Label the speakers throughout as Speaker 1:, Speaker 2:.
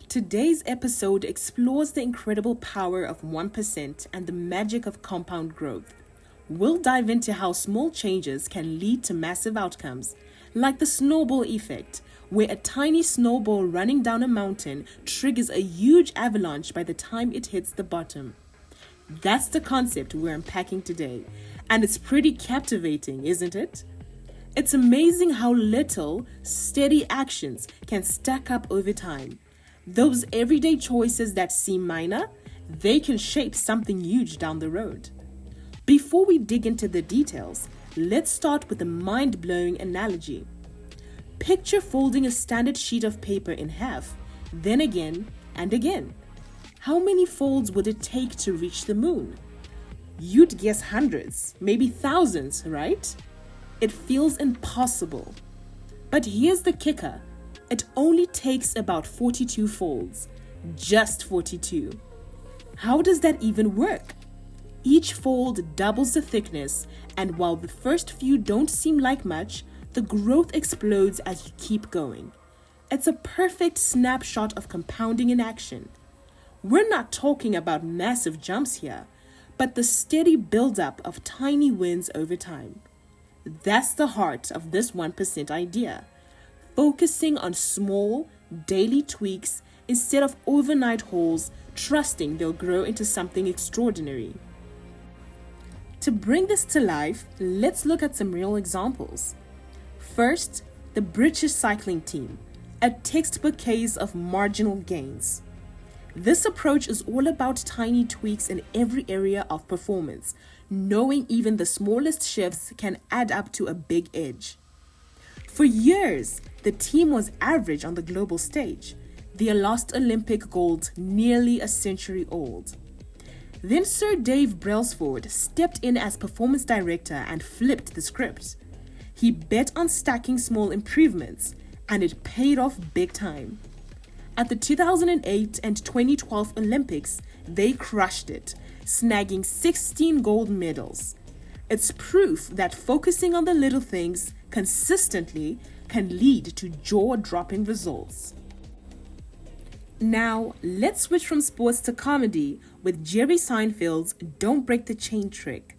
Speaker 1: Today's episode explores the incredible power of 1% and the magic of compound growth. We'll dive into how small changes can lead to massive outcomes, like the snowball effect, where a tiny snowball running down a mountain triggers a huge avalanche by the time it hits the bottom. That's the concept we're unpacking today, and it's pretty captivating, isn't it? It's amazing how little, steady actions can stack up over time. Those everyday choices that seem minor, they can shape something huge down the road. Before we dig into the details, let's start with a mind-blowing analogy. Picture folding a standard sheet of paper in half, then again and again. How many folds would it take to reach the moon? You'd guess hundreds, maybe thousands, right? It feels impossible. But here's the kicker. It only takes about 42 folds. Just 42. How does that even work? Each fold doubles the thickness, and while the first few don't seem like much, the growth explodes as you keep going. It's a perfect snapshot of compounding in action. We're not talking about massive jumps here, but the steady buildup of tiny wins over time. That's the heart of this 1% idea. Focusing on small, daily tweaks instead of overnight hauls, trusting they'll grow into something extraordinary. To bring this to life, let's look at some real examples. First, the British cycling team, a textbook case of marginal gains. This approach is all about tiny tweaks in every area of performance, knowing even the smallest shifts can add up to a big edge. For years, the team was average on the global stage, their lost Olympic gold nearly a century old. Then Sir Dave Brailsford stepped in as performance director and flipped the script. He bet on stacking small improvements, and it paid off big time. At the 2008 and 2012 Olympics, they crushed it, snagging 16 gold medals. It's proof that focusing on the little things consistently can lead to jaw-dropping results. Now, let's switch from sports to comedy with Jerry Seinfeld's Don't Break the Chain trick.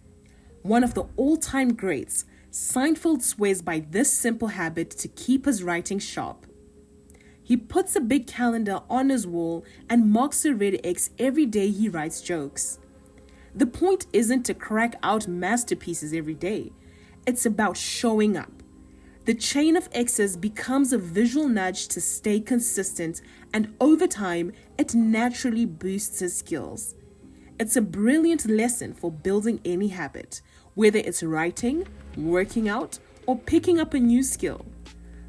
Speaker 1: One of the all-time greats, Seinfeld swears by this simple habit to keep his writing sharp. He puts a big calendar on his wall and marks a red X every day he writes jokes. The point isn't to crack out masterpieces every day. It's about showing up. The chain of X's becomes a visual nudge to stay consistent, and over time, it naturally boosts his skills. It's a brilliant lesson for building any habit, whether it's writing, working out, or picking up a new skill.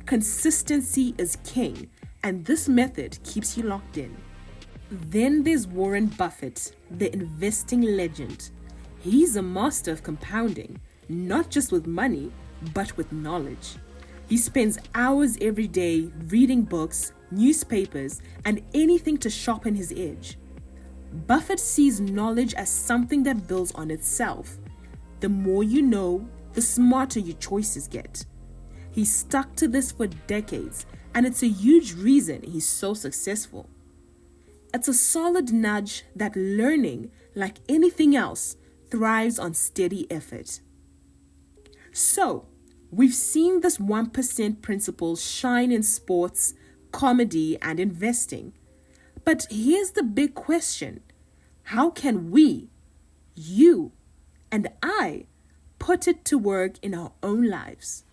Speaker 1: Consistency is king, and this method keeps you locked in. Then there's Warren Buffett, the investing legend. He's a master of compounding, not just with money, but with knowledge. He spends hours every day reading books, newspapers, and anything to sharpen his edge. Buffett sees knowledge as something that builds on itself. The more you know, the smarter your choices get. He's stuck to this for decades, and it's a huge reason he's so successful. It's a solid nudge that learning, like anything else, thrives on steady effort. So, we've seen this 1% principle shine in sports, comedy, and investing. But here's the big question. How can we, you, and I, put it to work in our own lives?